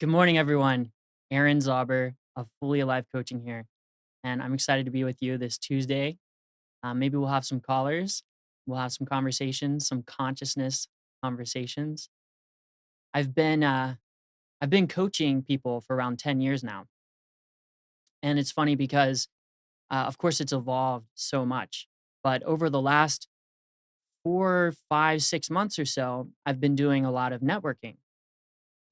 Good morning, everyone. Aaron Zauber of Fully Alive Coaching here, and I'm excited to be with you this Tuesday. Maybe we'll have some callers, we'll have some conversations, some consciousness conversations. I've been I've been coaching people for around 10 years now, and it's funny because, of course, it's evolved so much. But over the last 4, 5, 6 months or so, I've been doing a lot of networking.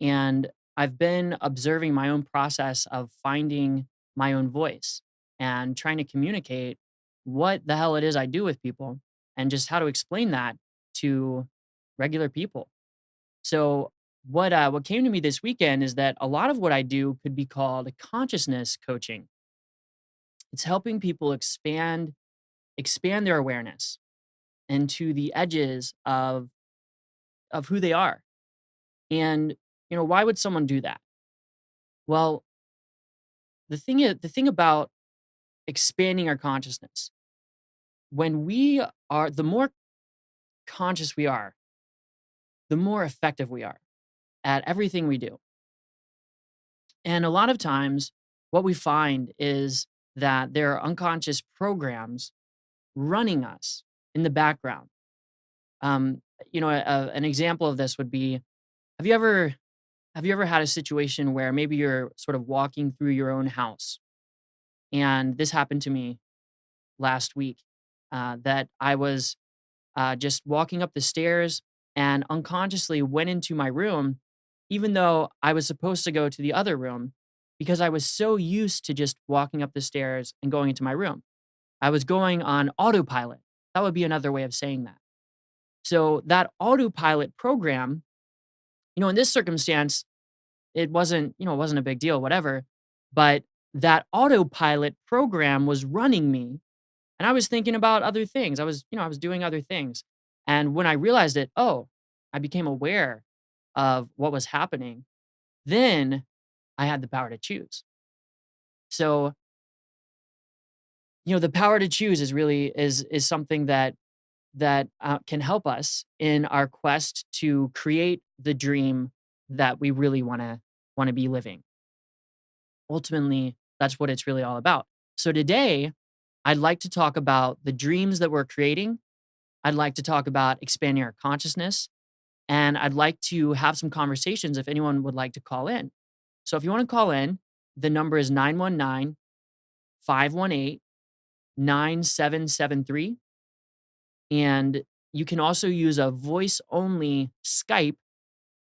And I've been observing my own process of finding my own voice and trying to communicate what the hell it is I do with people and just how to explain that to regular people. So what came to me this weekend is that a lot of what I do could be called consciousness coaching. It's helping people expand their awareness into the edges of who they are. And why would someone do that? Well, the thing about expanding our consciousness, when we are the more conscious we are, the more effective we are at everything we do. And a lot of times what we find is that there are unconscious programs running us in the background. An example of this would be, have you ever have you ever had a situation where maybe you're sort of walking through your own house? And this happened to me last week, that I was just walking up the stairs and unconsciously went into my room, even though I was supposed to go to the other room because I was so used to just walking up the stairs and going into my room. I was going on autopilot. That would be another way of saying that. So that autopilot program, in this circumstance, it wasn't a big deal, whatever. But that autopilot program was running me and I was thinking about other things. I was doing other things. And when I realized it, oh, I became aware of what was happening. Then I had the power to choose. So, the power to choose is really is something that can help us in our quest to create the dream that we really want to be living. Ultimately, that's what it's really all about. So today, I'd like to talk about the dreams that we're creating. I'd like to talk about expanding our consciousness, and I'd like to have some conversations if anyone would like to call in. So if you want to call in, the number is 919-518-9773. And you can also use a voice only Skype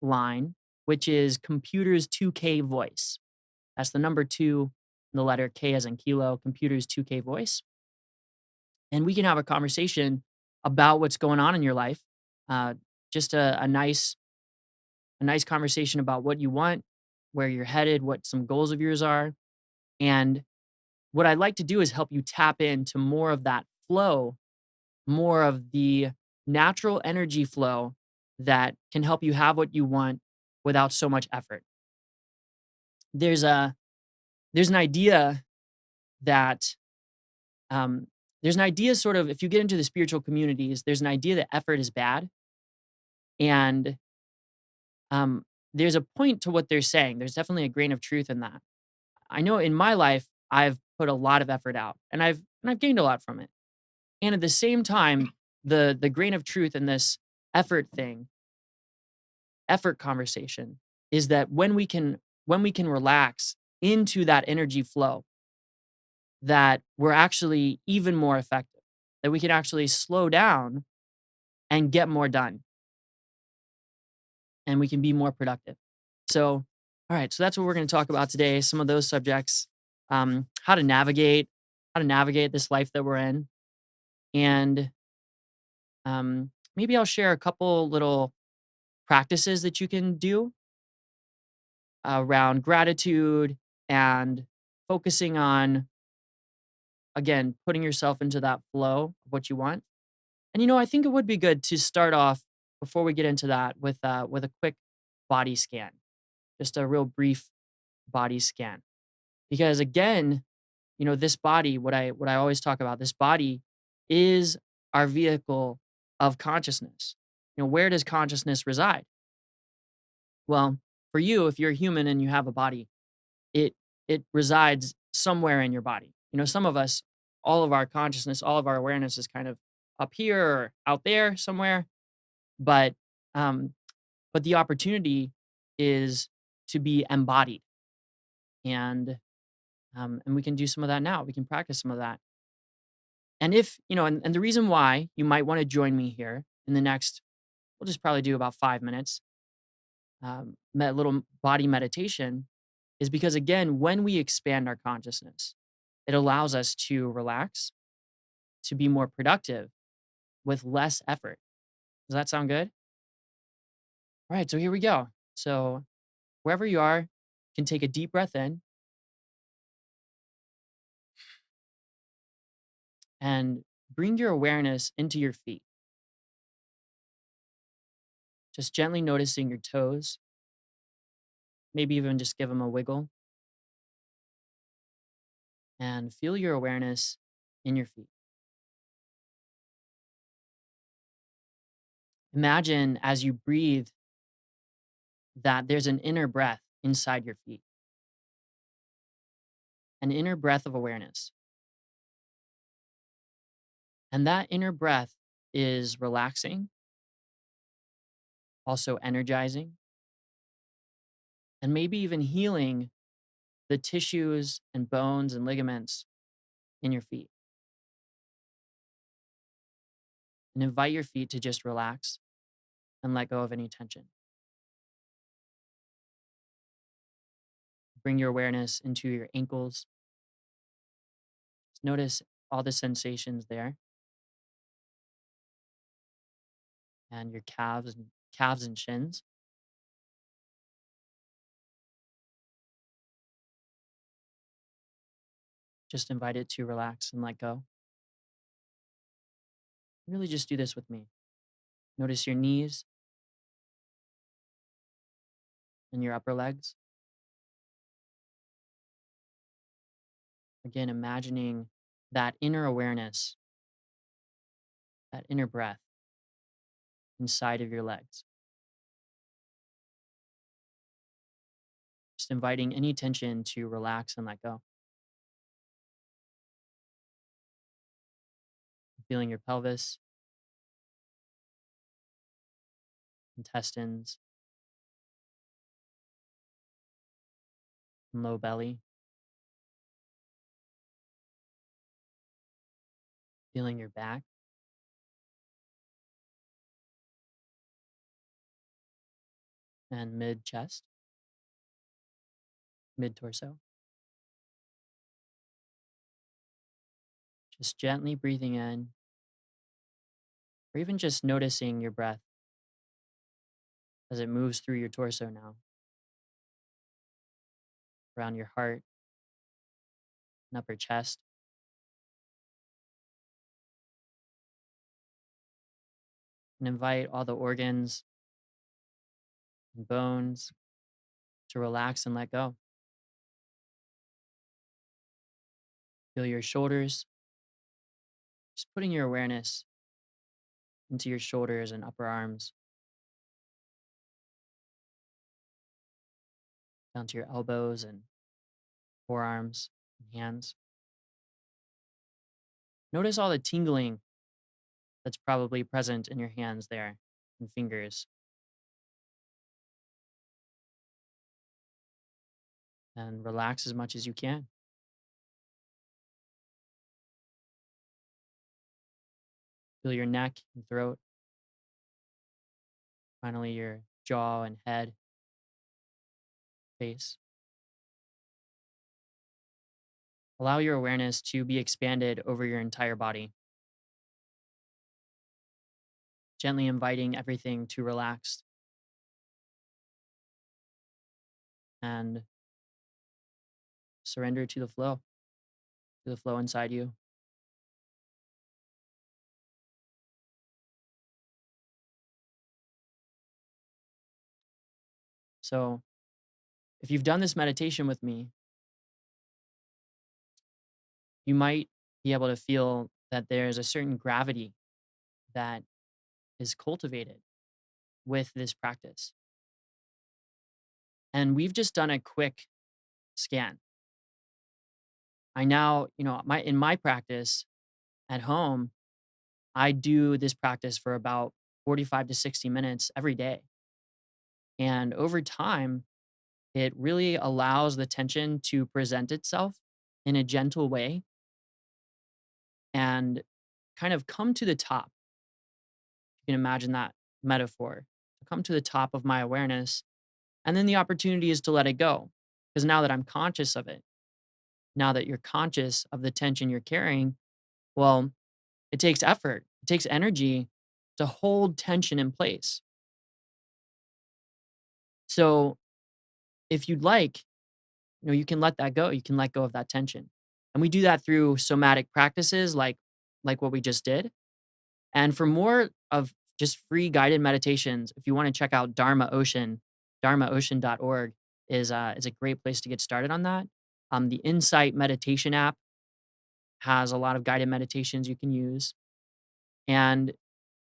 line, which is computers 2K voice. That's the number two, the letter K as in kilo, computers 2K voice. And we can have a conversation about what's going on in your life. Uh, just a nice conversation about what you want, where you're headed, what some goals of yours are. And what I'd like to do is help you tap into more of that flow, more of the natural energy flow that can help you have what you want without so much effort. There's a there's an idea that there's an idea sort of if you get into the spiritual communities, there's an idea that effort is bad. And there's a point to what they're saying. There's definitely a grain of truth in that. I know in my life, I've put a lot of effort out and I've gained a lot from it. And at the same time, the grain of truth in this effort thing, effort conversation is that when we can relax into that energy flow, that we're actually even more effective, that we can actually slow down and get more done and we can be more productive. So, all right, so that's what we're going to talk about today. Some of those subjects, how to navigate. how to navigate this life that we're in. And maybe I'll share a couple little practices that you can do around gratitude and focusing on, again, putting yourself into that flow of what you want. And I think it would be good to start off before we get into that with a quick body scan, just a real brief body scan. Because again, this body, what I always talk about, this body is our vehicle of consciousness. Where does consciousness reside? Well, for you, if you're a human and you have a body, it it resides somewhere in your body. Some of us, all of our consciousness, all of our awareness is kind of up here or out there somewhere. But um, but the opportunity is to be embodied, and we can do some of that now. We can practice some of that. And if and the reason why you might want to join me here in the next, we'll just probably do about 5 minutes, little body meditation, is because again, when we expand our consciousness, it allows us to relax, to be more productive with less effort. Does that sound good? All right, so here we go. So wherever you are, you can take a deep breath in and bring your awareness into your feet. Just gently noticing your toes, maybe even just give them a wiggle, and feel your awareness in your feet. Imagine as you breathe that there's an inner breath inside your feet, an inner breath of awareness. And that inner breath is relaxing, also energizing, and maybe even healing the tissues and bones and ligaments in your feet. And invite your feet to just relax and let go of any tension. Bring your awareness into your ankles. Just notice all the sensations there, and your calves and shins. Just invite it to relax and let go. Really just do this with me. Notice your knees and your upper legs. Again, imagining that inner awareness, that inner breath inside of your legs. Just inviting any tension to relax and let go. Feeling your pelvis, intestines, and low belly. Feeling your back and mid chest, mid torso. Just gently breathing in, or even just noticing your breath as it moves through your torso now, around your heart and upper chest. And invite all the organs and bones to relax and let go. Feel your shoulders, just putting your awareness into your shoulders and upper arms, down to your elbows and forearms and hands. Notice all the tingling that's probably present in your hands there and fingers, and relax as much as you can. Feel your neck and throat, finally your jaw and head, face. Allow your awareness to be expanded over your entire body, gently inviting everything to relax and surrender to the flow inside you. So, if you've done this meditation with me, you might be able to feel that there's a certain gravity that is cultivated with this practice. And we've just done a quick scan. I now, my in my practice at home, I do this practice for about 45 to 60 minutes every day. And over time, it really allows the tension to present itself in a gentle way and kind of come to the top. You can imagine that metaphor to come to the top of my awareness. And then the opportunity is to let it go. Because now that I'm conscious of it, now that you're conscious of the tension you're carrying, well, it takes effort, it takes energy to hold tension in place. So if you'd like, you can let that go. You can let go of that tension. And we do that through somatic practices like what we just did. And for more of just free guided meditations, if you want to check out Dharma Ocean, dharmaocean.org is a great place to get started on that. The Insight meditation app has a lot of guided meditations you can use. And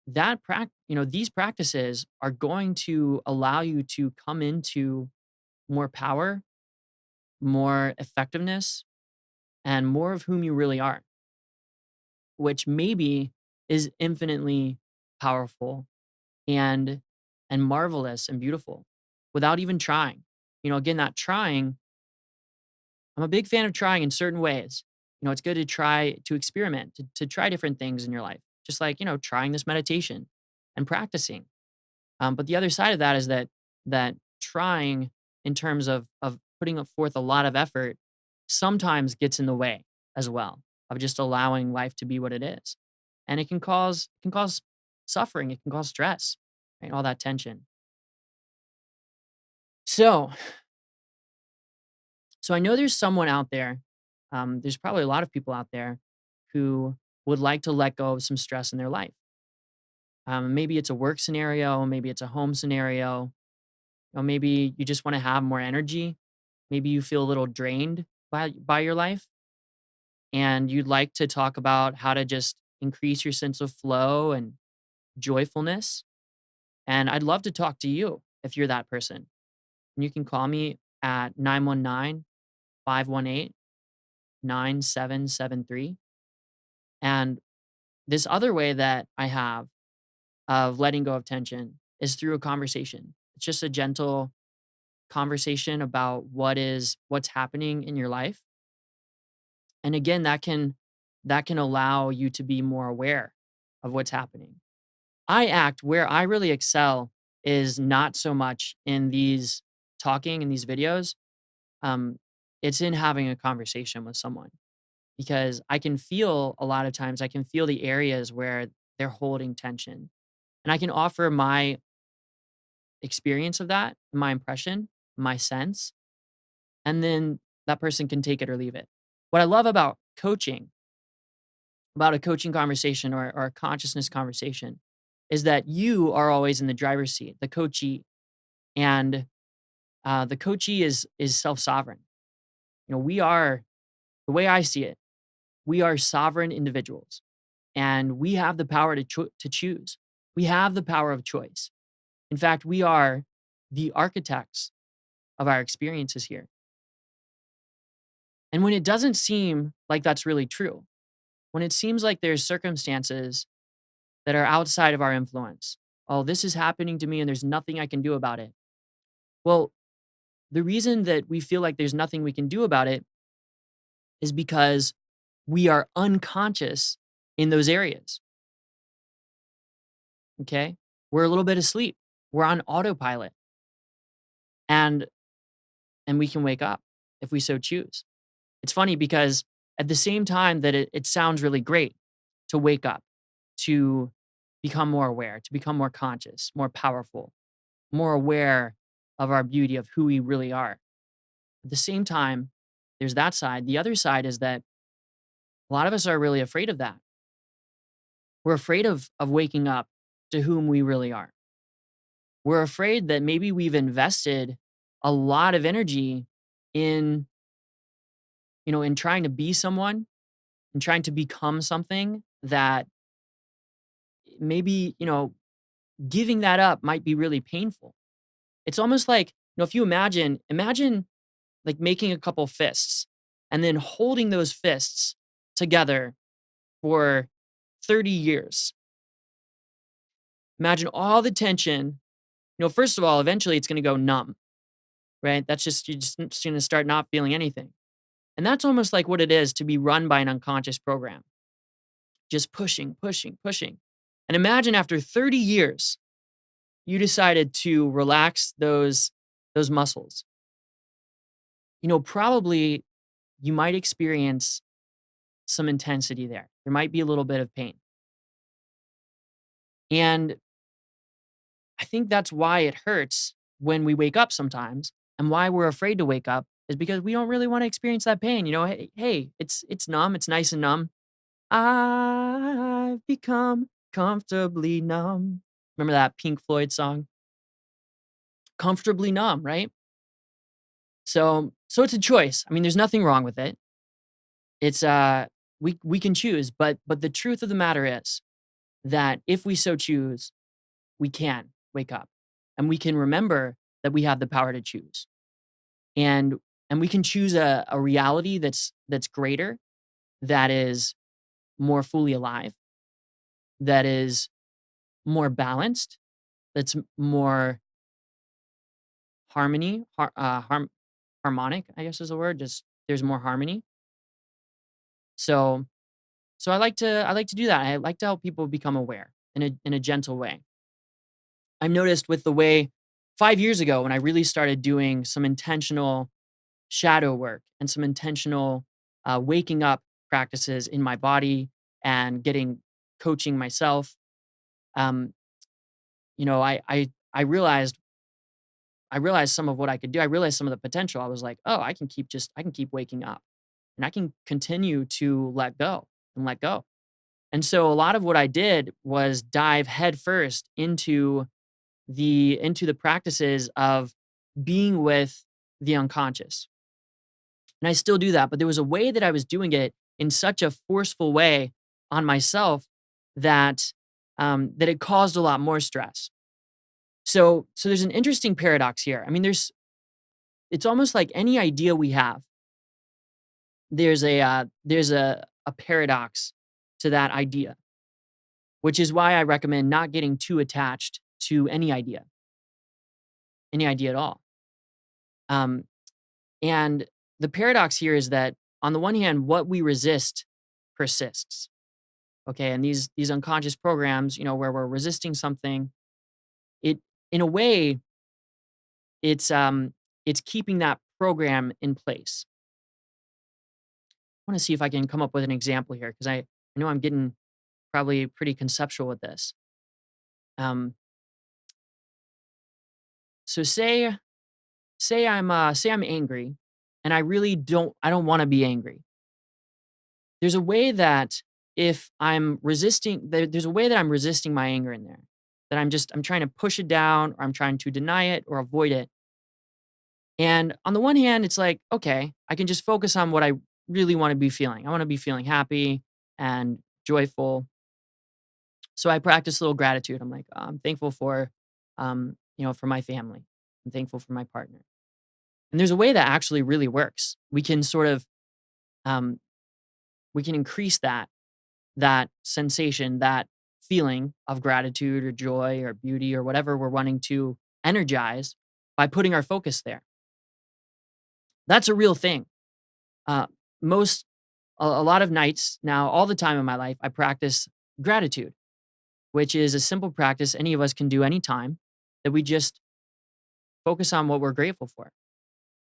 these practices are going to allow you to come into more power, more effectiveness, and more of whom you really are, which maybe is infinitely powerful and marvelous and beautiful without even trying. Again, that trying, I'm a big fan of trying in certain ways. It's good to try to experiment, to try different things in your life, just like, trying this meditation and practicing. But the other side of that is that trying in terms of putting forth a lot of effort sometimes gets in the way as well of just allowing life to be what it is. And it can cause suffering, it can cause stress, right? All that tension. So so I know there's someone out there, there's probably a lot of people out there who would like to let go of some stress in their life. Maybe it's a work scenario, maybe it's a home scenario, maybe you just want to have more energy. Maybe you feel a little drained by your life and you'd like to talk about how to just increase your sense of flow and joyfulness. And I'd love to talk to you if you're that person. And you can call me at 919-518-9773. And this other way that I have of letting go of tension is through a conversation. It's just a gentle conversation about what's happening in your life. And again, that can allow you to be more aware of what's happening. Where I really excel is not so much in these talking in these videos. Um, it's in having a conversation with someone because I can feel a lot of times I can feel the areas where they're holding tension. And I can offer my experience of that, my impression, my sense, and then that person can take it or leave it. What I love about a coaching conversation or a consciousness conversation is that you are always in the driver's seat, the coachee, and the coachee is self sovereign. We are the way I see it. We are sovereign individuals, and we have the power to choose. We have the power of choice. In fact, we are the architects of our experiences here. And when it doesn't seem like that's really true, when it seems like there's circumstances that are outside of our influence, oh, this is happening to me and there's nothing I can do about it. Well, the reason that we feel like there's nothing we can do about it is because we are unconscious in those areas. Okay. We're a little bit asleep. We're on autopilot and we can wake up if we so choose. It's funny because At the same time that it sounds really great to wake up, to become more aware, to become more conscious, more powerful, more aware of our beauty, of who we really are. At the same time, there's that side. The other side is that a lot of us are really afraid of that. We're afraid of waking up to whom we really are. We're afraid that maybe we've invested a lot of energy in, in trying to be someone and trying to become something that maybe, giving that up might be really painful. It's almost like, if you imagine like making a couple fists and then holding those fists together for 30 years. Imagine all the tension. First of all, eventually it's going to go numb, right? That's just, you're just going to start not feeling anything. And that's almost like what it is to be run by an unconscious program, just pushing, pushing, pushing. And imagine after 30 years, you decided to relax those muscles. Probably you might experience some intensity there. There might be a little bit of pain. And I think that's why it hurts when we wake up sometimes, and why we're afraid to wake up is because we don't really want to experience that pain. Hey, it's numb, it's nice and numb. I've become comfortably numb. Remember that Pink Floyd song? Comfortably numb, right? So it's a choice. I mean, there's nothing wrong with it. It's we can choose, but the truth of the matter is that if we so choose, we can wake up and we can remember that we have the power to choose. And we can choose a reality that's greater, that is more fully alive, that is more balanced, that's more harmonic, I guess is the word. Just there's more harmony. So I like to do that. I like to help people become aware in a gentle way. I've noticed with the way 5 years ago when I really started doing some intentional shadow work and some intentional waking up practices in my body and getting coaching myself. Um, I realized some of what I could do. I realized some of the potential. I was like, oh, I can keep waking up and I can continue to let go and let go. And so a lot of what I did was dive headfirst into the practices of being with the unconscious. And I still do that, but there was a way that I was doing it in such a forceful way on myself that that it caused a lot more stress. So there's an interesting paradox here. I mean, it's almost like any idea we have. There's a paradox to that idea, which is why I recommend not getting too attached to any idea at all. Um, and the paradox here is that on the one hand, what we resist persists. Okay, and these unconscious programs, where we're resisting something, it in a way, it's keeping that program in place. I want to see if I can come up with an example here because I know I'm getting probably pretty conceptual with this. Um, so say I'm angry, and I don't want to be angry. There's a way that if I'm resisting, there's a way that I'm resisting my anger in there. That I'm trying to push it down, or I'm trying to deny it or avoid it. And on the one hand, it's like, okay, I can just focus on what I really want to be feeling. I want to be feeling happy and joyful. So I practice a little gratitude. I'm like, I'm thankful for my family. I'm thankful for my partner. And there's a way that actually really works. We can sort of, um, we can increase that sensation, that feeling of gratitude or joy or beauty or whatever we're wanting to energize by putting our focus there. That's a real thing. Uh, most a lot of nights now, all the time in my life, I practice gratitude, which is a simple practice any of us can do anytime, that we just focus on what we're grateful for.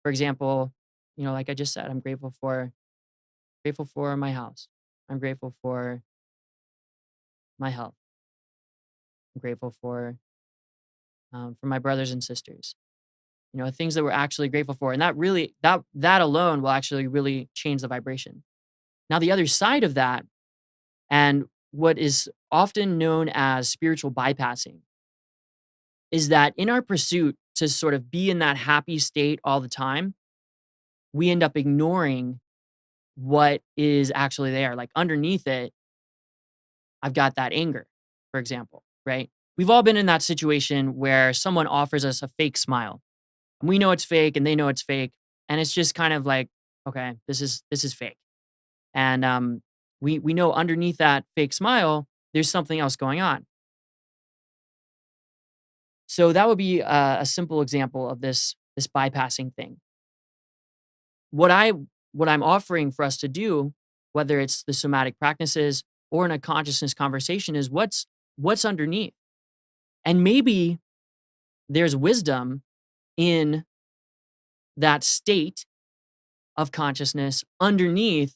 For example, like I just said, I'm grateful for Grateful for my house. I'm grateful for my health. I'm grateful for my brothers and sisters. Things that we're actually grateful for, and that alone will actually really change the vibration. Now, the other side of that, and what is often known as spiritual bypassing, is that in our pursuit to sort of be in that happy state all the time, we end up ignoring what is actually there. Like underneath it, I've got that anger, for example, right? We've all been in that situation where someone offers us a fake smile. And we know it's fake and they know it's fake. And it's just kind of like, okay, this is fake. And we know underneath that fake smile, there's something else going on. So that would be a simple example of this bypassing thing. What I what I'm offering for us to do, whether it's the somatic practices or in a consciousness conversation, is what's underneath. And maybe there's wisdom in that state of consciousness underneath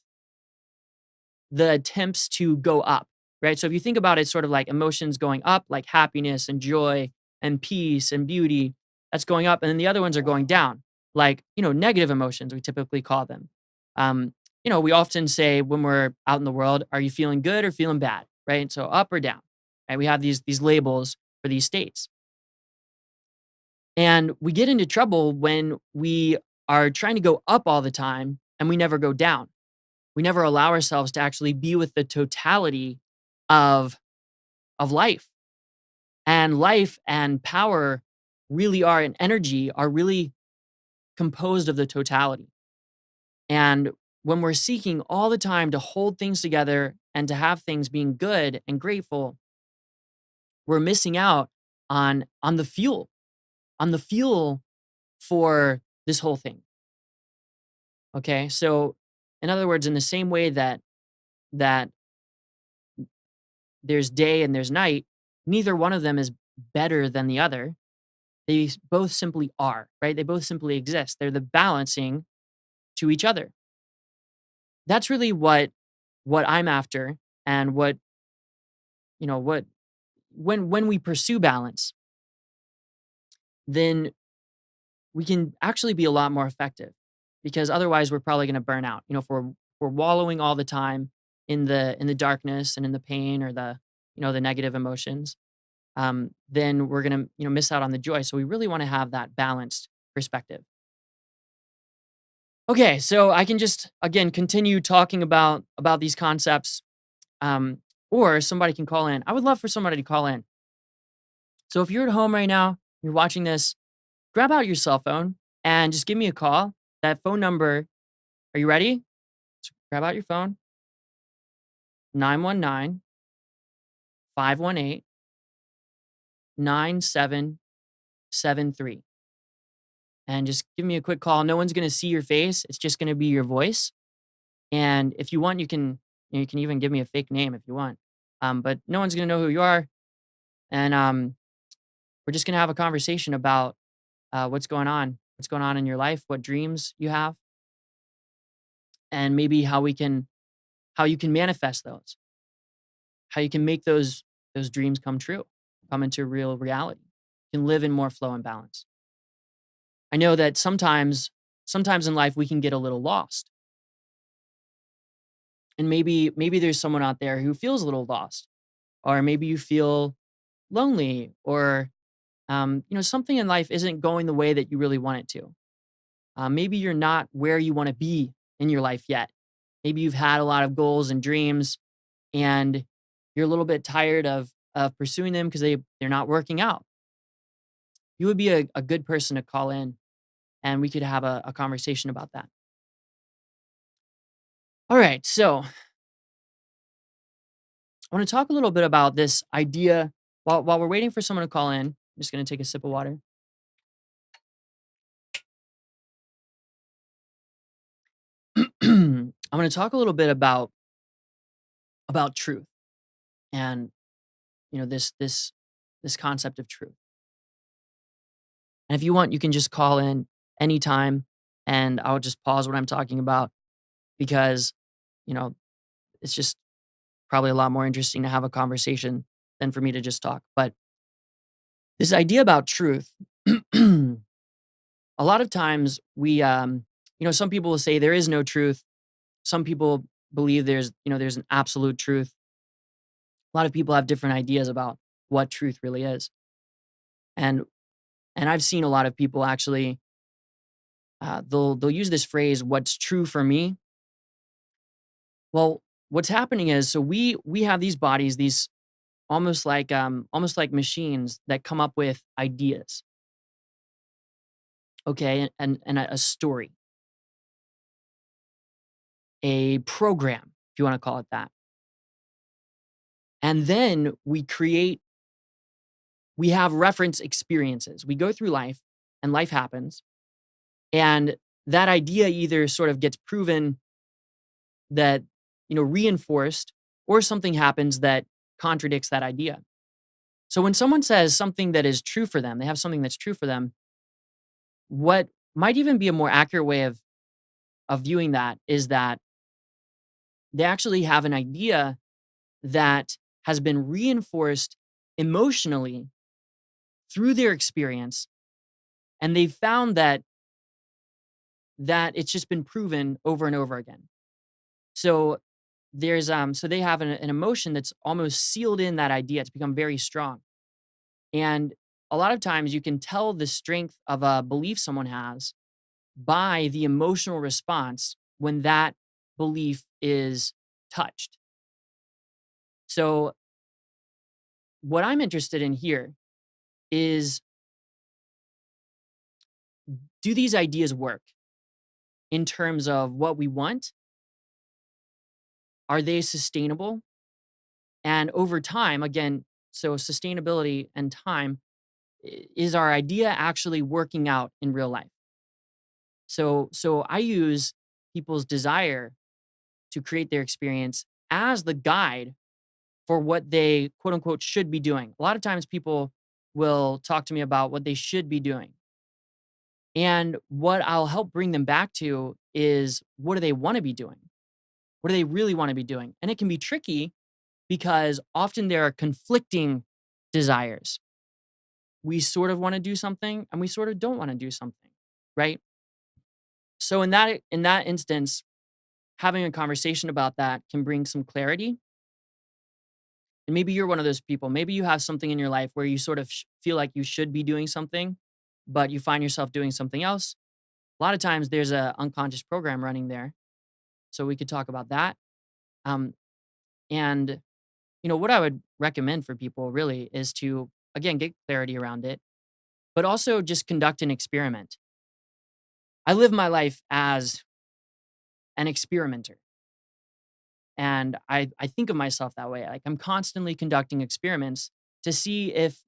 the attempts to go up, right? So if you think about it sort of like emotions going up, like happiness and joy and peace and beauty, that's going up. And then the other ones are going down, like, negative emotions, we typically call them. Um, we often say when we're out in the world, are you feeling good or feeling bad, right? So up or down, right? We have these labels for these states. And we get into trouble when we are trying to go up all the time and we never go down. We never allow ourselves to actually be with the totality of life. And life and power really are, and energy are really composed of the totality. And when we're seeking all the time to hold things together and to have things being good and grateful, we're missing out on the fuel for this whole thing. Okay? So in other words, in the same way that there's day and there's night, neither one of them is better than the other. Both simply are, right? They both simply exist. They're the balancing to each other. That's really what I'm after, and what when we pursue balance, then we can actually be a lot more effective, because otherwise we're probably going to burn out. If we're wallowing all the time in the darkness and in the pain, or the negative emotions, then we're gonna miss out on the joy. So we really want to have that balanced perspective. Okay, so I can just again continue talking about these concepts, um, or somebody can call in. I would love for somebody to call in. So if you're at home right now, you're watching this, grab out your cell phone and just give me a call. That phone number. Are you ready? Grab out your phone. 919-518-9773, and just give me a quick call. No one's gonna see your face. It's just gonna be your voice. And if you want, you can even give me a fake name if you want. But no one's gonna know who you are. And we're just gonna have a conversation about what's going on in your life, what dreams you have, and maybe how you can manifest those, how you can make those dreams come true, come into real reality. You can live in more flow and balance. I know that sometimes in life we can get a little lost. And maybe there's someone out there who feels a little lost, or maybe you feel lonely, or something in life isn't going the way that you really want it to. Maybe you're not where you want to be in your life yet. Maybe you've had a lot of goals and dreams, and you're a little bit tired of pursuing them because they're not working out. You would be a good person to call in, and we could have a conversation about that. All right, so I want to talk a little bit about this idea while we're waiting for someone to call in. I'm just going to take a sip of water. I'm going to talk a little bit about truth, and this concept of truth. And if you want, you can just call in anytime, and I'll just pause what I'm talking about, because you know, it's just probably a lot more interesting to have a conversation than for me to just talk. But this idea about truth, a lot of times some people will say there is no truth. Some people believe there's an absolute truth. A lot of people have different ideas about what truth really is. And and I've seen a lot of people actually they'll use this phrase, "What's true for me." Well, what's happening is, so we have these bodies, these almost like machines that come up with ideas, okay, and a story, a program, if you want to call it that. And then we have reference experiences. We go through life and life happens, and that idea either sort of gets proven, that reinforced, or something happens that contradicts that idea. So when someone says something that is true for them, they have something that's true for them, what might even be a more accurate way of viewing that is that they actually have an idea that has been reinforced emotionally through their experience, and they've found that it's just been proven over and over again. So so they have an emotion that's almost sealed in that idea. It's become very strong. And a lot of times you can tell the strength of a belief someone has by the emotional response when that belief is touched. So, what I'm interested in here is, do these ideas work in terms of what we want? Are they sustainable? And over time, again, so sustainability and time, is our idea actually working out in real life? So I use people's desire to create their experience as the guide for what they quote unquote should be doing. A lot of times people will talk to me about what they should be doing. And what I'll help bring them back to is, what do they want to be doing? What do they really want to be doing? And it can be tricky because often there are conflicting desires. We sort of want to do something and we sort of don't want to do something, right? So in that instance, having a conversation about that can bring some clarity. And maybe you're one of those people. Maybe you have something in your life where you sort of feel like you should be doing something, but you find yourself doing something else. A lot of times there's a unconscious program running there. So we could talk about that. Um, and what I would recommend for people really is to, again, get clarity around it, but also just conduct an experiment. I live my life as an experimenter. And I think of myself that way. Like, I'm constantly conducting experiments to see if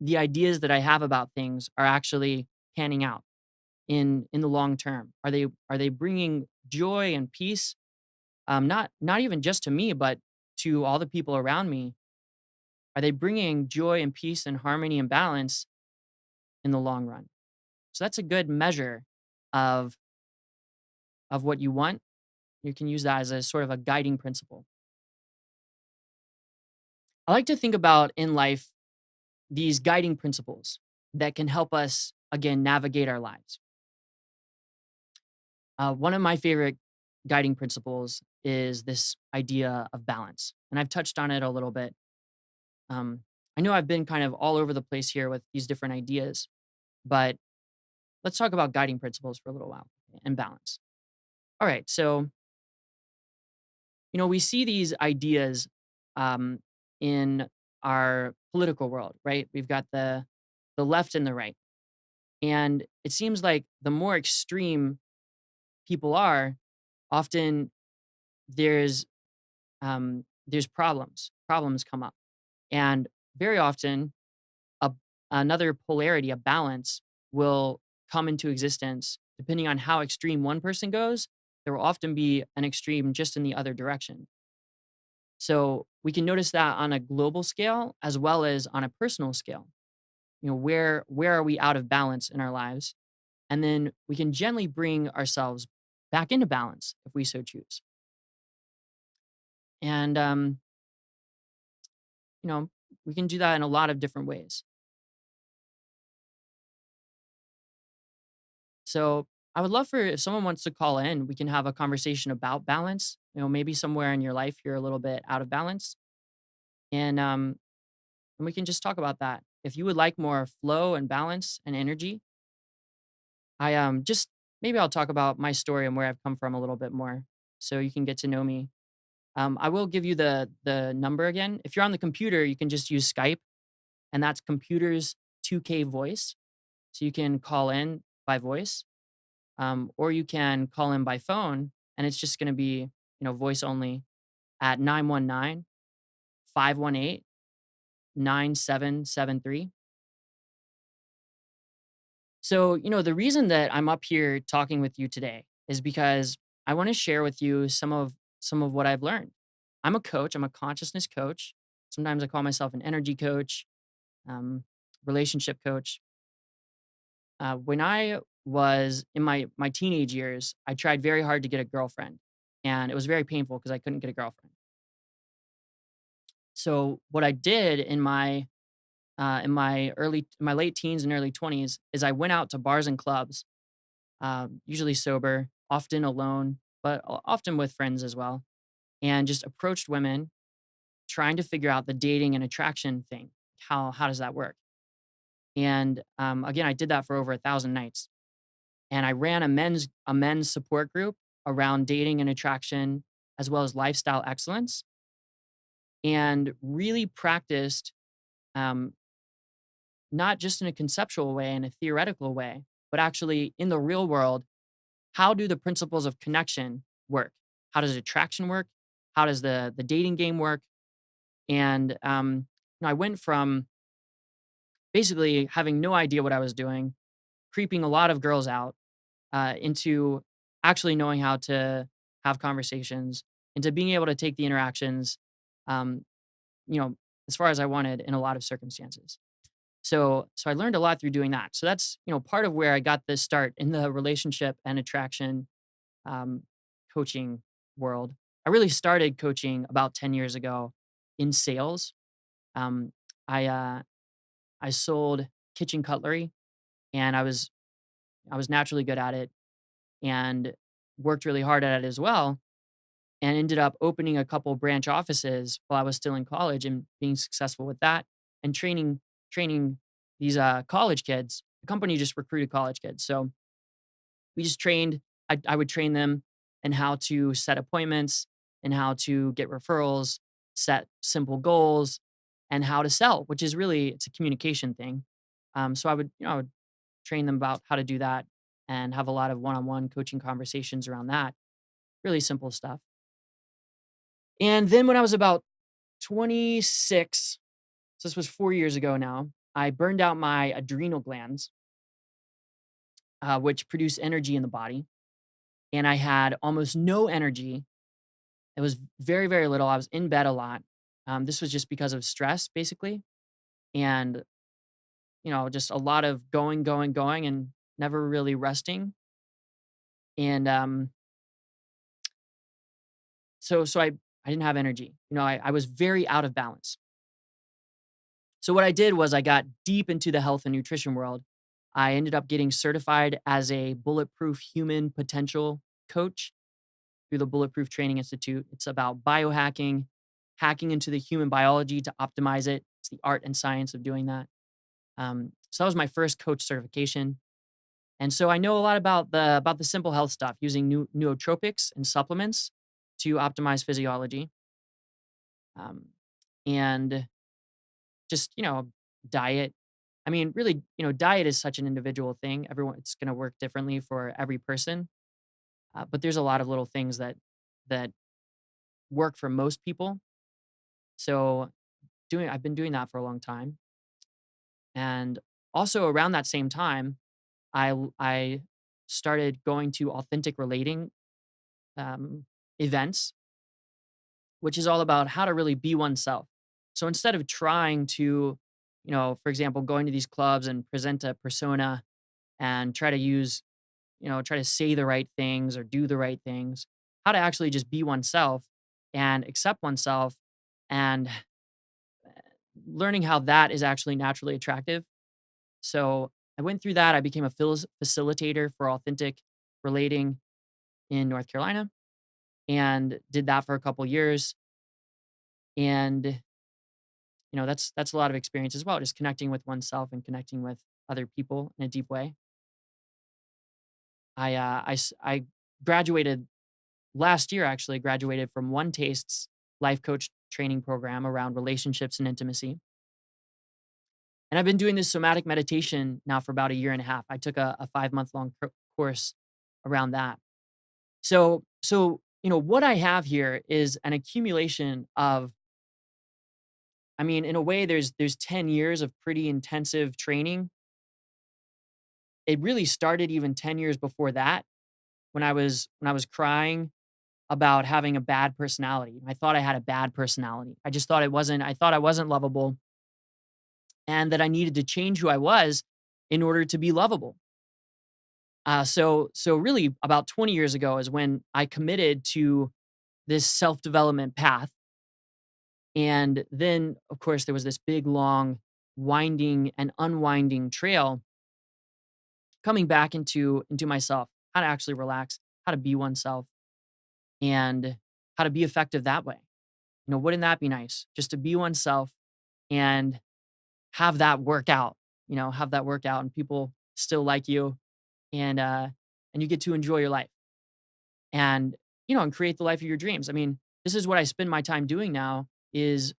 the ideas that I have about things are actually panning out in the long term. Are they bringing joy and peace? Not even just to me, but to all the people around me. Are they bringing joy and peace and harmony and balance in the long run? So that's a good measure of what you want. You can use that as a sort of a guiding principle. I like to think about in life these guiding principles that can help us, again, navigate our lives. One of my favorite guiding principles is this idea of balance. And I've touched on it a little bit. Um, I know I've been kind of all over the place here with these different ideas, but let's talk about guiding principles for a little while and balance. All right. So, we see these ideas um, in our political world, right? We've got the left and the right. And it seems like the more extreme people are, often there's there's problems. Problems come up, and very often a, another polarity, a balance, will come into existence. Depending on how extreme one person goes, there will often be an extreme just in the other direction. So we can notice that on a global scale as well as on a personal scale. Where are we out of balance in our lives? And then we can gently bring ourselves back into balance if we so choose. And you know, we can do that in a lot of different ways. So I would love for if someone wants to call in, we can have a conversation about balance. Maybe somewhere in your life you're a little bit out of balance, and and we can just talk about that. If you would like more flow and balance and energy, I just maybe I'll talk about my story and where I've come from a little bit more, so you can get to know me. I will give you the number again. If you're on the computer, you can just use Skype, and that's computers 2K voice. So you can call in by voice, or you can call in by phone, and it's just going to be voice only at 919-518-9773. So, the reason that I'm up here talking with you today is because I want to share with you some of what I've learned. I'm a coach, I'm a consciousness coach. Sometimes I call myself an energy coach, um, relationship coach. When I was in my teenage years, I tried very hard to get a girlfriend, and it was very painful because I couldn't get a girlfriend. So what I did in my late teens and early 20s is I went out to bars and clubs, usually sober, often alone, but often with friends as well, and just approached women trying to figure out the dating and attraction thing. How does that work? And again, I did that for over 1,000 nights, and I ran a men's support group around dating and attraction, as well as lifestyle excellence, and really practiced, um, not just in a conceptual way and a theoretical way, but actually in the real world. How do the principles of connection work? How does attraction work? How does the dating game work? And I went from basically having no idea what I was doing, creeping a lot of girls out, into actually knowing how to have conversations, into being able to take the interactions, um, you know, as far as I wanted in a lot of circumstances. So I learned a lot through doing that. So that's part of where I got this start in the relationship and attraction, um, coaching world. I really started coaching about 10 years ago in sales. Um, I I sold kitchen cutlery, and I was naturally good at it, and worked really hard at it as well, and ended up opening a couple branch offices while I was still in college and being successful with that, and training these college kids. The company just recruited college kids, so we just trained. I would train them in how to set appointments and how to get referrals, set simple goals, and how to sell, which is really it's a communication thing. So I would train them about how to do that and have a lot of one-on-one coaching conversations around that. Really simple stuff. And then when I was about 26, so this was 4 years ago now, I burned out my adrenal glands, which produce energy in the body, and I had almost no energy. It was very, very little. I was in bed a lot. This was just because of stress, basically, and just a lot of going, going, going, and never really resting. And so I didn't have energy. I was very out of balance. So what I did was I got deep into the health and nutrition world. I ended up getting certified as a bulletproof human potential coach through the Bulletproof Training Institute. It's about biohacking, hacking into the human biology to optimize it. It's the art and science of doing that. So that was my first coach certification, and so I know a lot about the simple health stuff, using nootropics and supplements to optimize physiology, um, and just diet. I mean, really, diet is such an individual thing. It's going to work differently for every person, but there's a lot of little things that work for most people. So I've been doing that for a long time. And also around that same time, I started going to authentic relating, um, events, which is all about how to really be oneself. So instead of trying to, for example, going to these clubs and present a persona and try to say the right things or do the right things, how to actually just be oneself. and accept oneself, and learning how that is actually naturally attractive. So I went through that. I became a facilitator for authentic relating in North Carolina and did that for a couple years. And that's a lot of experience as well, just connecting with oneself and connecting with other people in a deep way. I graduated last year, actually graduated from One Taste's life coach training program around relationships and intimacy. And I've been doing this somatic meditation now for about a year and a half. I took a 5 month long course around that. So what I have here is an accumulation of, I mean, in a way, there's 10 years of pretty intensive training. It really started even 10 years before that, when I was crying about having a bad personality. I thought I had a bad personality. I just thought I thought I wasn't lovable, and that I needed to change who I was in order to be lovable. So really about 20 years ago is when I committed to this self-development path. And then, of course, there was this big, long, winding and unwinding trail coming back into myself, how to actually relax, how to be oneself, and how to be effective that way. Wouldn't that be nice? Just to be oneself and have that work out, have that work out and people still like you, and and you get to enjoy your life, and and create the life of your dreams. I mean, this is what I spend my time doing now, is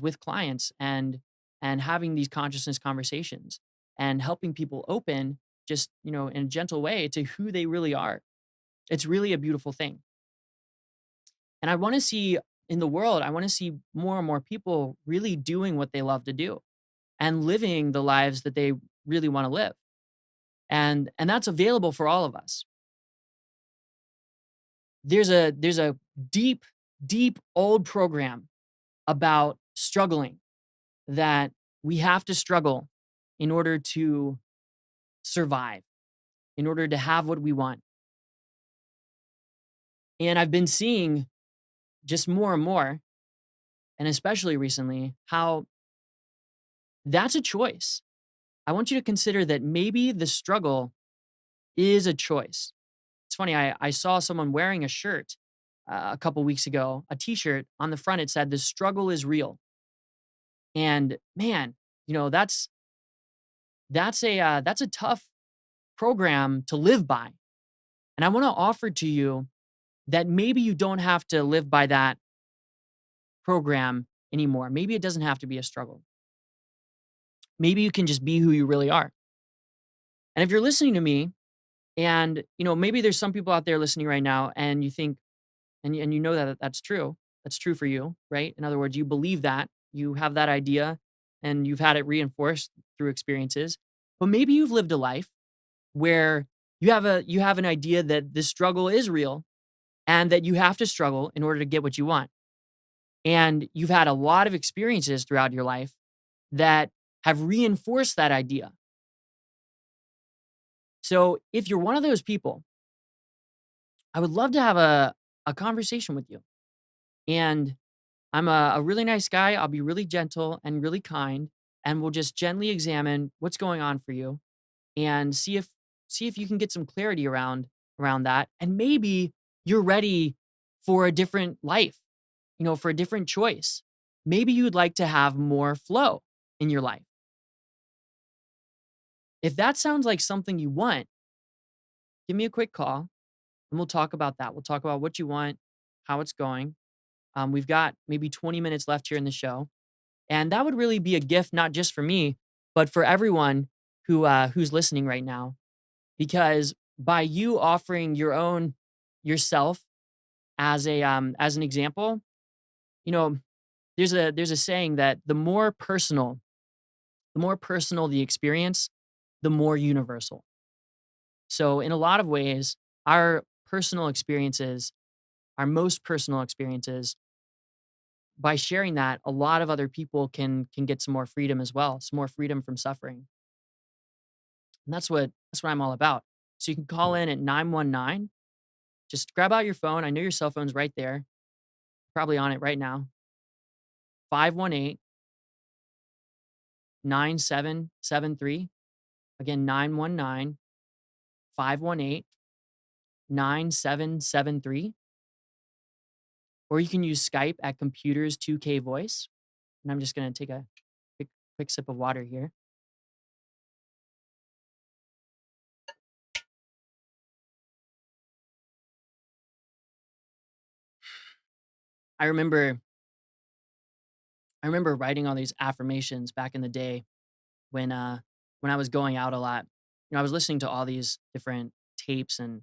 with clients, and having these consciousness conversations and helping people open, just, in a gentle way, to who they really are. It's really a beautiful thing. And I want to see in the world, I want to see more and more people really doing what they love to do and living the lives that they really want to live. And that's available for all of us. There's a deep, deep old program about struggling, that we have to struggle in order to survive, in order to have what we want. And I've been seeing just more and more, and especially recently, how that's a choice. I want you to consider that maybe the struggle is a choice. It's funny, I saw someone wearing a shirt a couple weeks ago, a t-shirt. On the front, it said, "The struggle is real." And man, that's a tough program to live by. And I want to offer to you that maybe you don't have to live by that program anymore. Maybe it doesn't have to be a struggle. Maybe you can just be who you really are. And if you're listening to me, and maybe there's some people out there listening right now, and you think, and you know that that's true. That's true for you, right? In other words, you believe that, you have that idea, and you've had it reinforced through experiences. But maybe you've lived a life where you have an idea that this struggle is real, and that you have to struggle in order to get what you want. And you've had a lot of experiences throughout your life that have reinforced that idea. So if you're one of those people, I would love to have a conversation with you. And I'm a really nice guy. I'll be really gentle and really kind, and we'll just gently examine what's going on for you, and see if you can get some clarity around that. And maybe you're ready for a different life, for a different choice. Maybe you'd like to have more flow in your life. If that sounds like something you want, give me a quick call and we'll talk about that. We'll talk about what you want, how it's going. We've got maybe 20 minutes left here in the show. And that would really be a gift, not just for me, but for everyone who's listening right now. Because by you offering yourself as an example, you know, there's a saying that the more personal the experience, the more universal. So in a lot of ways, our personal experiences, our most personal experiences, by sharing that, a lot of other people can get some more freedom as well, some more freedom from suffering. And that's what I'm all about. So you can call in at 919. Just grab out your phone. I know your cell phone's right there. probably on it right now. 518-9773. Again, 919-518-9773. Or you can use Skype at Computers 2K Voice. And I'm just going to take a quick sip of water here. I remember I remember writing all these affirmations back in the day when I was going out a lot. I was listening to all these different tapes and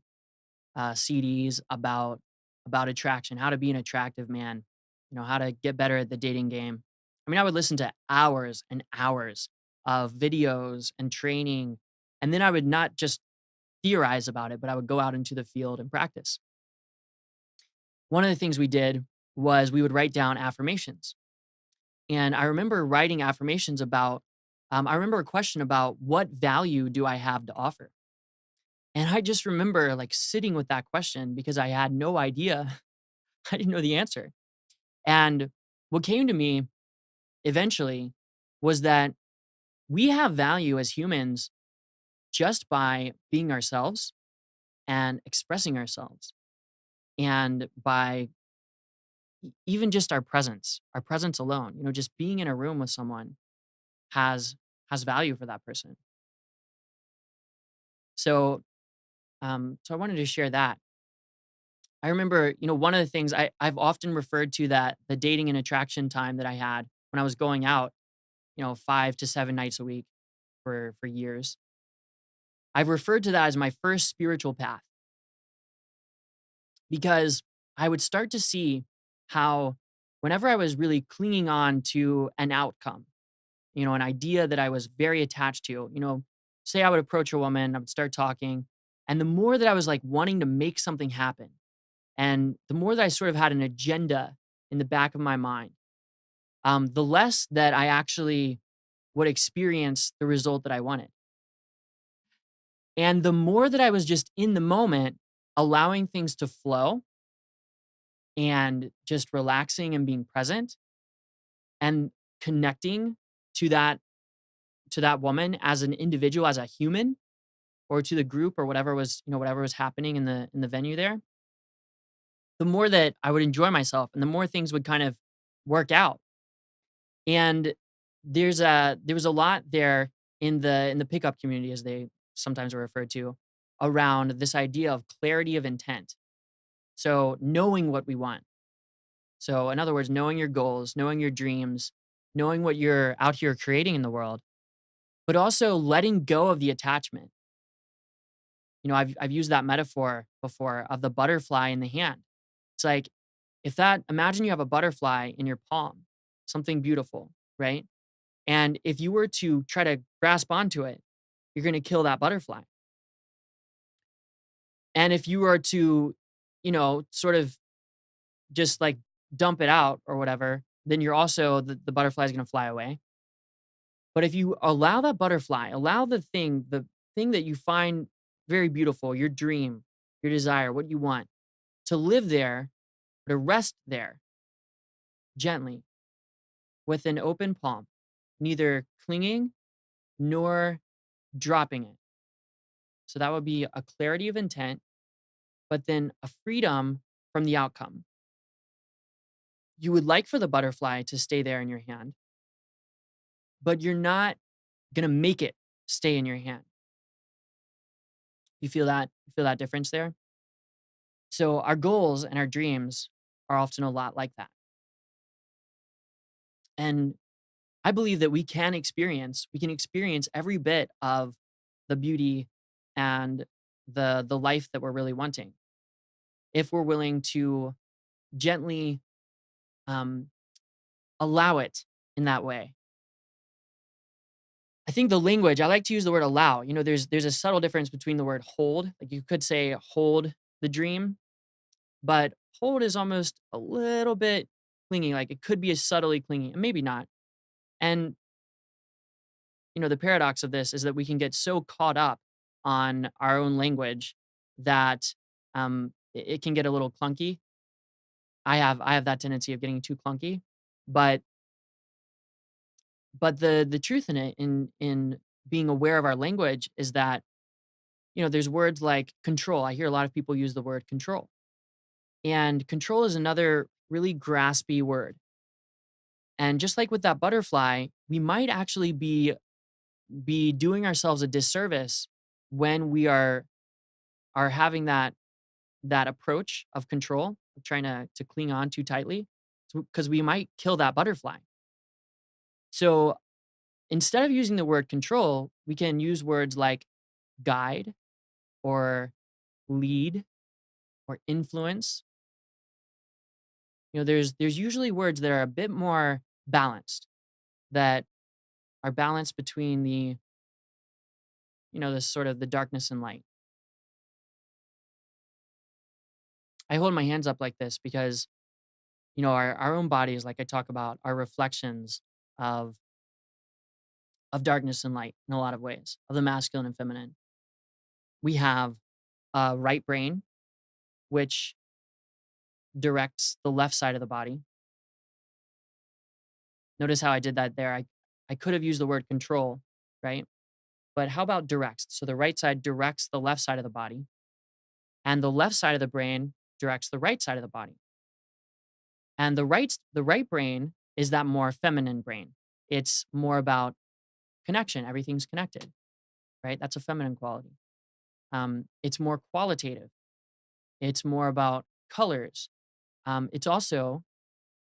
CDs about attraction, how to be an attractive man, how to get better at the dating game. I mean, I would listen to hours and hours of videos and training, and then I would not just theorize about it, but I would go out into the field and practice. One of the things we did was we would write down affirmations. And I remember writing affirmations about, I remember a question about what value do I have to offer? And I just remember like sitting with that question because I had no idea. I didn't know the answer. And what came to me eventually was that we have value as humans just by being ourselves and expressing ourselves and by even just our presence alone, just being in a room with someone has has value for that person. So so I wanted to share that. I remember, one of the things I've often referred to that the dating and attraction time that I had when I was going out, 5 to 7 nights a week for years. I've referred to that as my first spiritual path because I would start to see how whenever I was really clinging on to an outcome, an idea that I was very attached to, say I would approach a woman, I would start talking, and the more that I was like wanting to make something happen, and the more that I sort of had an agenda in the back of my mind, the less that I actually would experience the result that I wanted. And the more that I was just in the moment, allowing things to flow and just relaxing and being present and connecting to that woman as an individual, as a human, or to the group or whatever was happening in the venue there, the more that I would enjoy myself and the more things would kind of work out. And there was a lot there in the pickup community, as they sometimes are referred to, around this idea of clarity of intent. So knowing what we want. So in other words, knowing your goals, knowing your dreams, knowing what you're out here creating in the world, but also letting go of the attachment. I've used that metaphor before of the butterfly in the hand. It's like if that imagine you have a butterfly in your palm, something beautiful, right? And if you were to try to grasp onto it, you're going to kill that butterfly. And if you were to, sort of just like dump it out or whatever, then you're also the butterfly is going to fly away. But if you allow that butterfly, allow the thing that you find very beautiful, your dream, your desire, what you want, to live there, to rest there gently with an open palm, neither clinging nor dropping it. So that would be a clarity of intent, but then a freedom from the outcome. You would like for the butterfly to stay there in your hand, but you're not going to make it stay in your hand. You feel that? You feel that difference there? So our goals and our dreams are often a lot like that. And I believe that we can experience every bit of the beauty and the life that we're really wanting if we're willing to gently um, allow it in that way. I think the language, I like to use the word allow. There's a subtle difference between the word hold. Like you could say hold the dream, but hold is almost a little bit clinging. Like it could be a subtly clinging, and maybe not. And the paradox of this is that we can get so caught up on our own language that it can get a little clunky. I have that tendency of getting too clunky, but the truth in it, in being aware of our language, is that, there's words like control. I hear a lot of people use the word control. And control is another really graspy word. And just like with that butterfly, we might actually be doing ourselves a disservice when we are having that approach of control, of trying to cling on too tightly, because we might kill that butterfly. So instead of using the word control, we can use words like guide or lead or influence. There's usually words that are a bit more balanced, that are balanced between the sort of the darkness and light. I hold my hands up like this because, our own bodies, like I talk about, are reflections of of darkness and light in a lot of ways, of the masculine and feminine. We have a right brain, which directs the left side of the body. Notice how I did that there. I could have used the word control, right? But how about directs? So the right side directs the left side of the body, and the left side of the brain directs the right side of the body. And the right brain is that more feminine brain. It's more about connection. Everything's connected, right? That's a feminine quality. It's more qualitative. It's more about colors. It's also,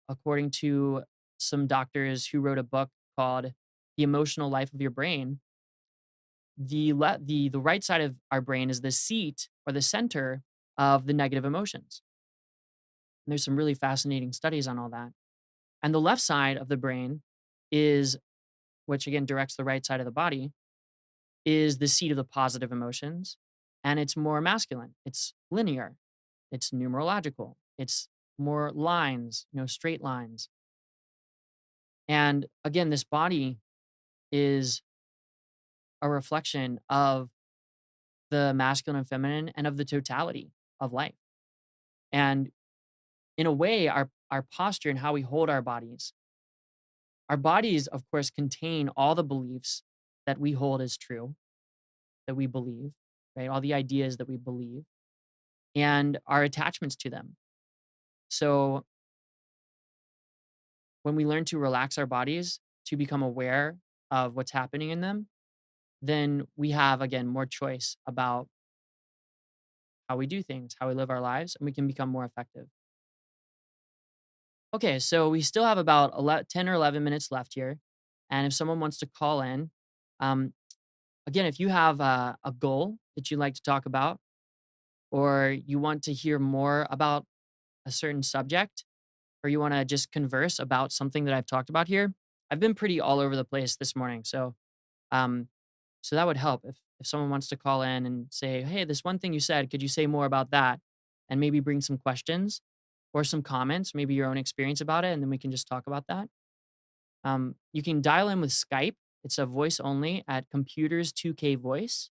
according to some doctors who wrote a book called The Emotional Life of Your Brain, the right side of our brain is the seat or the center of the negative emotions. And there's some really fascinating studies on all that. And the left side of the brain is, which again directs the right side of the body, is the seat of the positive emotions. And it's more masculine. It's linear. It's numerological. It's more lines, straight lines. And again, this body is a reflection of the masculine and feminine and of the totality of life. And in a way, our posture and how we hold our bodies, of course, contain all the beliefs that we hold as true, that we believe, right? All the ideas that we believe and our attachments to them. So when we learn to relax our bodies, to become aware of what's happening in them, then we have, again, more choice about how we do things, how we live our lives, and we can become more effective. Okay, so we still have about 10 or 11 minutes left here. And if someone wants to call in, um, again, if you have a goal that you'd like to talk about, or you want to hear more about a certain subject, or you want to just converse about something that I've talked about here, I've been pretty all over the place this morning. Um, so that would help if someone wants to call in and say, "Hey, this one thing you said, could you say more about that?" And maybe bring some questions or some comments, maybe your own experience about it, and then we can just talk about that. You can dial in with Skype. It's a voice only at Computers 2K Voice,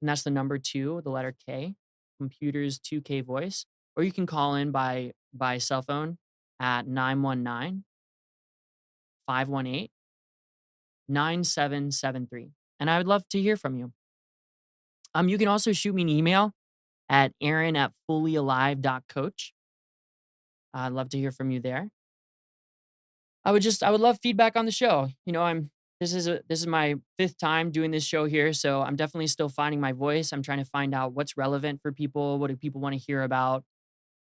and that's the number two, the letter K, Computers 2K Voice. Or you can call in by cell phone at 919-518-9773. And I would love to hear from you. You can also shoot me an email at aaron@fullyalive.coach. I'd love to hear from you there. I would love feedback on the show. This is my fifth time doing this show here, so I'm definitely still finding my voice. I'm trying to find out what's relevant for people, what do people want to hear about,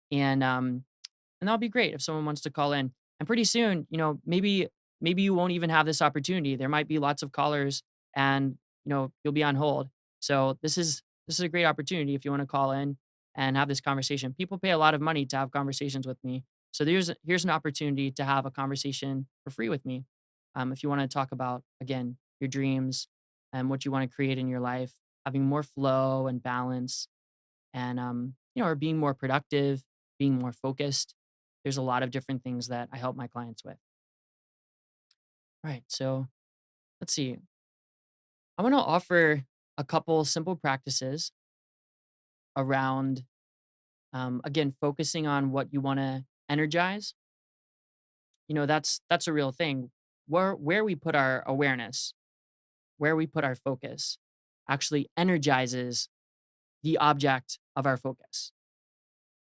and that'll be great if someone wants to call in. And pretty soon, maybe you won't even have this opportunity. There might be lots of callers, and you'll be on hold. So this is a great opportunity if you want to call in and have this conversation. People pay a lot of money to have conversations with me. So here's an opportunity to have a conversation for free with me. If you want to talk about, again, your dreams and what you want to create in your life, having more flow and balance, and or being more productive, being more focused. There's a lot of different things that I help my clients with. All right, so let's see. I want to offer a couple simple practices around Again, focusing on what you want to energize, that's a real thing. Where we put our awareness, where we put our focus, actually energizes the object of our focus.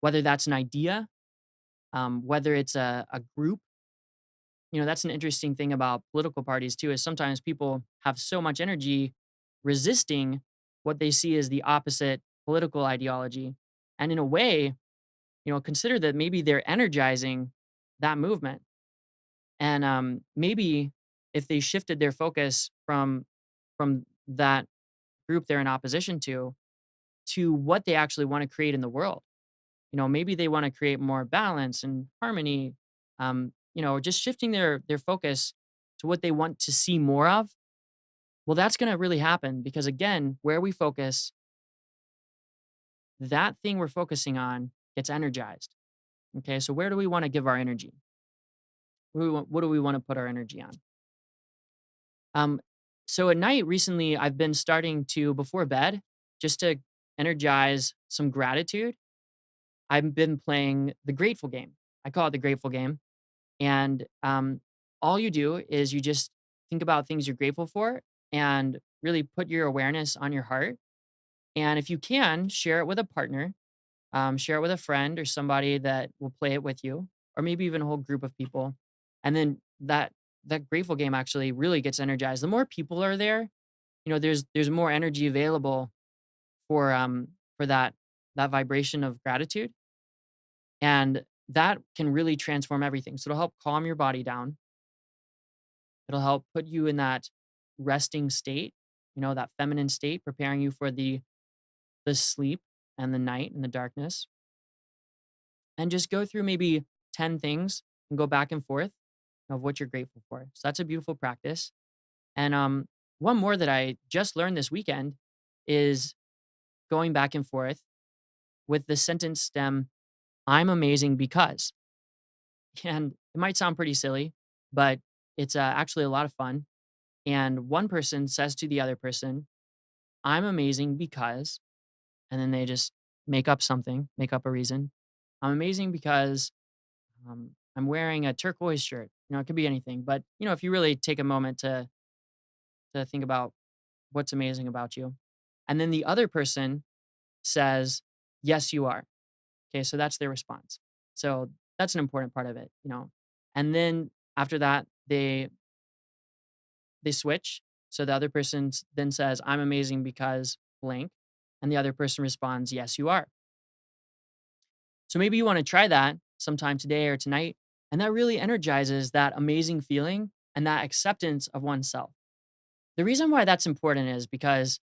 Whether that's an idea, whether it's a group. That's an interesting thing about political parties too, is sometimes people have so much energy resisting what they see as the opposite political ideology. And in a way, consider that maybe they're energizing that movement. And maybe if they shifted their focus from that group they're in opposition to what they actually want to create in the world. Maybe they want to create more balance and harmony. Just shifting their focus to what they want to see more of. Well, that's going to really happen because again, where we focus, that thing we're focusing on gets energized. Okay, so where do we want to give our energy? What do we want to put our energy on? Um, so at night recently, I've been starting to before bed just to energize some gratitude. I've been playing the Grateful Game. I call it the Grateful Game. And all you do is you just think about things you're grateful for and really put your awareness on your heart. And if you can, share it with a partner, share it with a friend or somebody that will play it with you, or maybe even a whole group of people. And then that grateful game actually really gets energized. The more people are there, there's more energy available for that vibration of gratitude. And that can really transform everything. So it'll help calm your body down. It'll help put you in that resting state, that feminine state, preparing you for the sleep and the night and the darkness. And just go through maybe 10 things and go back and forth of what you're grateful for. So that's a beautiful practice. And one more that I just learned this weekend is going back and forth with the sentence stem, I'm amazing because. And it might sound pretty silly, but it's actually a lot of fun. And one person says to the other person, I'm amazing because, and then they just make up something, make up a reason. I'm amazing because I'm wearing a turquoise shirt. It could be anything. But, if you really take a moment to think about what's amazing about you. And then the other person says, yes, you are. Okay, so that's their response. So that's an important part of it. And then after that, they switch. So the other person then says, I'm amazing because blank. And the other person responds, yes, you are. So maybe you want to try that sometime today or tonight. And that really energizes that amazing feeling and that acceptance of oneself. The reason why that's important is because,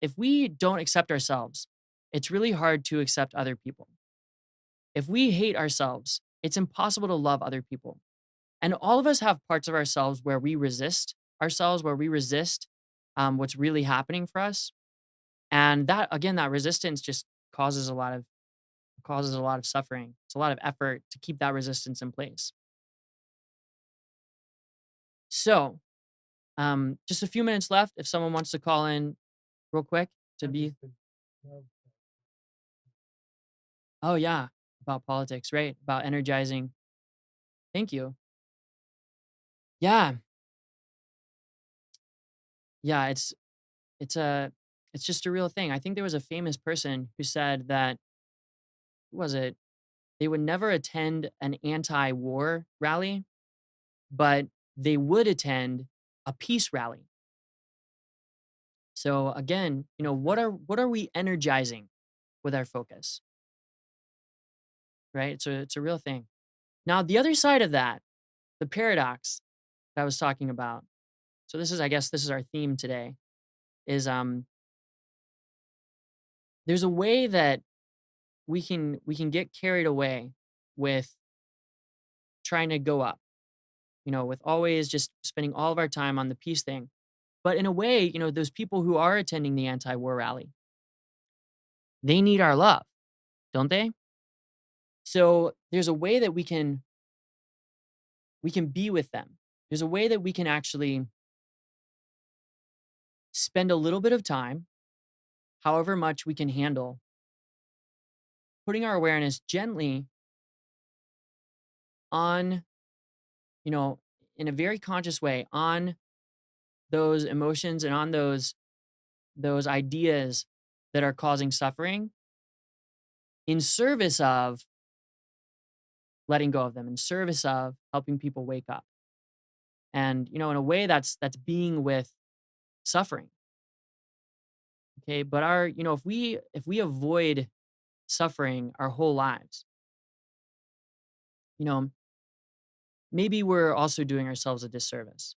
if we don't accept ourselves, it's really hard to accept other people. If we hate ourselves, it's impossible to love other people. And all of us have parts of ourselves where we resist ourselves, where we resist what's really happening for us. And that, again, that resistance just causes a lot of suffering. It's a lot of effort to keep that resistance in place. So, just a few minutes left. If someone wants to call in real quick to be, oh yeah, about politics, right? About energizing. Thank you. Yeah, yeah. It's a it's just a real thing. I think there was a famous person who said that who was it? They would never attend an anti-war rally, but they would attend a peace rally. So again, what are we energizing with our focus, right? It's a real thing. Now, the other side of that, the paradox that I was talking about. So I guess this is our theme today is there's a way that we can get carried away with trying to go up, with always just spending all of our time on the peace thing. But in a way, those people who are attending the anti-war rally, they need our love, don't they? So there's a way that we can be with them. There's a way that we can actually spend a little bit of time, however much we can handle, putting our awareness gently on, you know, in a very conscious way on those emotions and on those ideas that are causing suffering in service of letting go of them, in service of helping people wake up. And, in a way that's being with suffering. Okay. But if we avoid suffering our whole lives, you know, maybe we're also doing ourselves a disservice.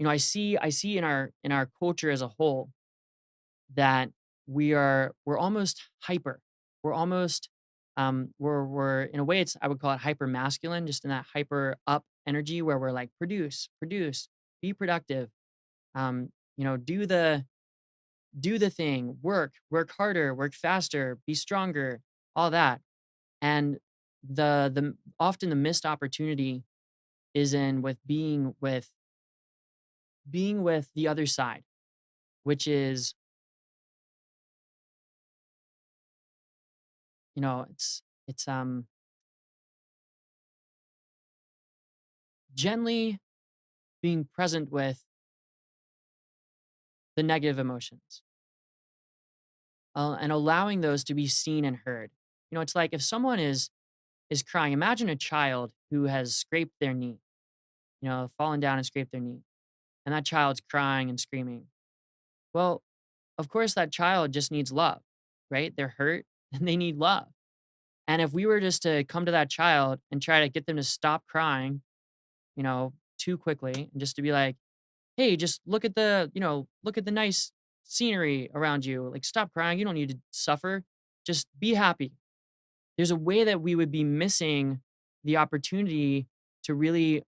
I see in our culture as a whole that we're almost hyper. We're almost we're in a way, it's I would call it hyper masculine, just in that hyper up energy where we're like produce, be productive, do the thing, work harder, work faster, be stronger, all that. And the often the missed opportunity is in with being with the other side, which is, it's gently being present with the negative emotions, and allowing those to be seen and heard. It's like if someone is crying. Imagine a child who has scraped their knee, fallen down and scraped their knee, and that child's crying and screaming. Well, of course, that child just needs love, right? They're hurt and they need love. And if we were just to come to that child and try to get them to stop crying, too quickly, and just to be like, hey, just look at the nice scenery around you. Like, stop crying. You don't need to suffer. Just be happy. There's a way that we would be missing the opportunity to really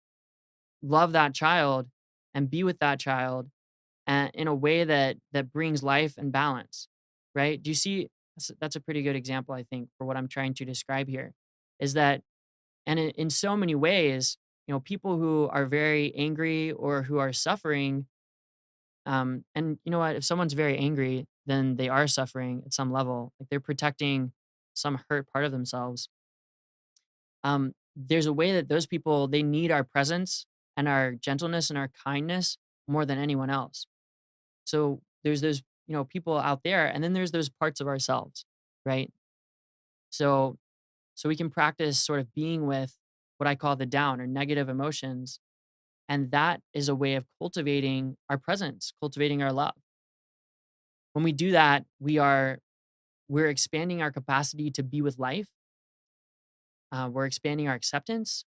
love that child and be with that child, in a way that brings life and balance, right? Do you see? That's a pretty good example, I think, for what I'm trying to describe here. Is that, and in so many ways, people who are very angry or who are suffering, and you know what? If someone's very angry, then they are suffering at some level. Like, they're protecting some hurt part of themselves. There's a way that those people, they need our presence and our gentleness and our kindness more than anyone else. So there's those, people out there, and then there's those parts of ourselves, right? So so we can practice sort of being with what I call the down or negative emotions, and that is a way of cultivating our presence, cultivating our love. When we do that, we're expanding our capacity to be with life. We're expanding our acceptance.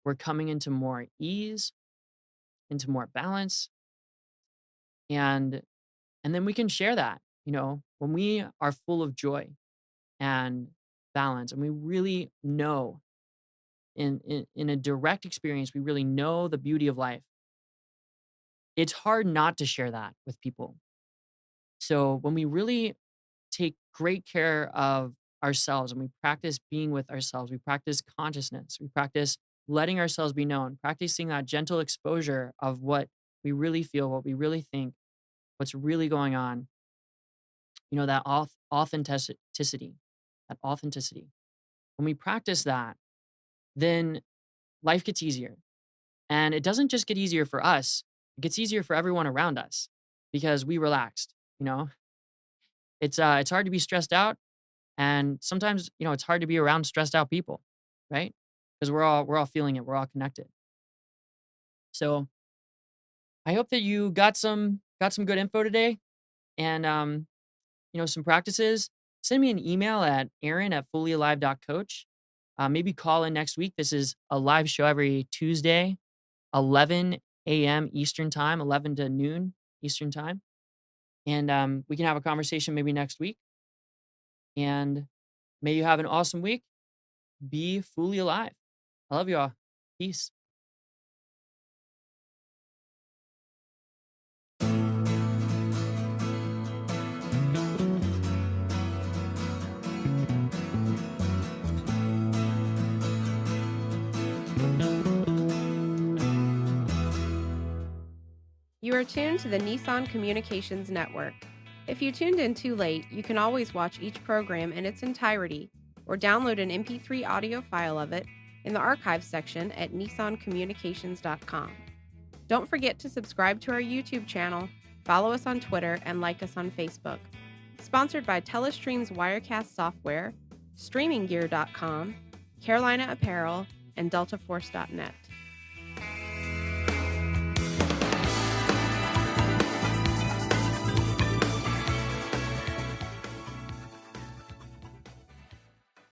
We're coming into more ease, into more balance, and then we can share that. When we are full of joy and balance, and we really know, in a direct experience, we really know the beauty of life. It's hard not to share that with people. So when we really take great care of ourselves and we practice being with ourselves, we practice consciousness, we practice letting ourselves be known, practicing that gentle exposure of what we really feel, what we really think, what's really going on, that authenticity, that authenticity. When we practice that, then life gets easier. And it doesn't just get easier for us, it gets easier for everyone around us because we relaxed, you know? It's hard to be stressed out, and sometimes, it's hard to be around stressed out people, right? Because we're all feeling it, we're all connected. So, I hope that you got some good info today, and some practices. Send me an email at aaron@fullyalive.coach. Maybe call in next week. This is a live show every Tuesday, 11 a.m. Eastern time, 11 to noon Eastern time. And we can have a conversation maybe next week. And may you have an awesome week. Be fully alive. I love you all. Peace. You are tuned to the Nissan Communications Network. If you tuned in too late, you can always watch each program in its entirety or download an MP3 audio file of it in the archives section at nissancommunications.com. Don't forget to subscribe to our YouTube channel, follow us on Twitter, and like us on Facebook. Sponsored by Telestream's Wirecast software, StreamingGear.com, Carolina Apparel, and DeltaForce.net.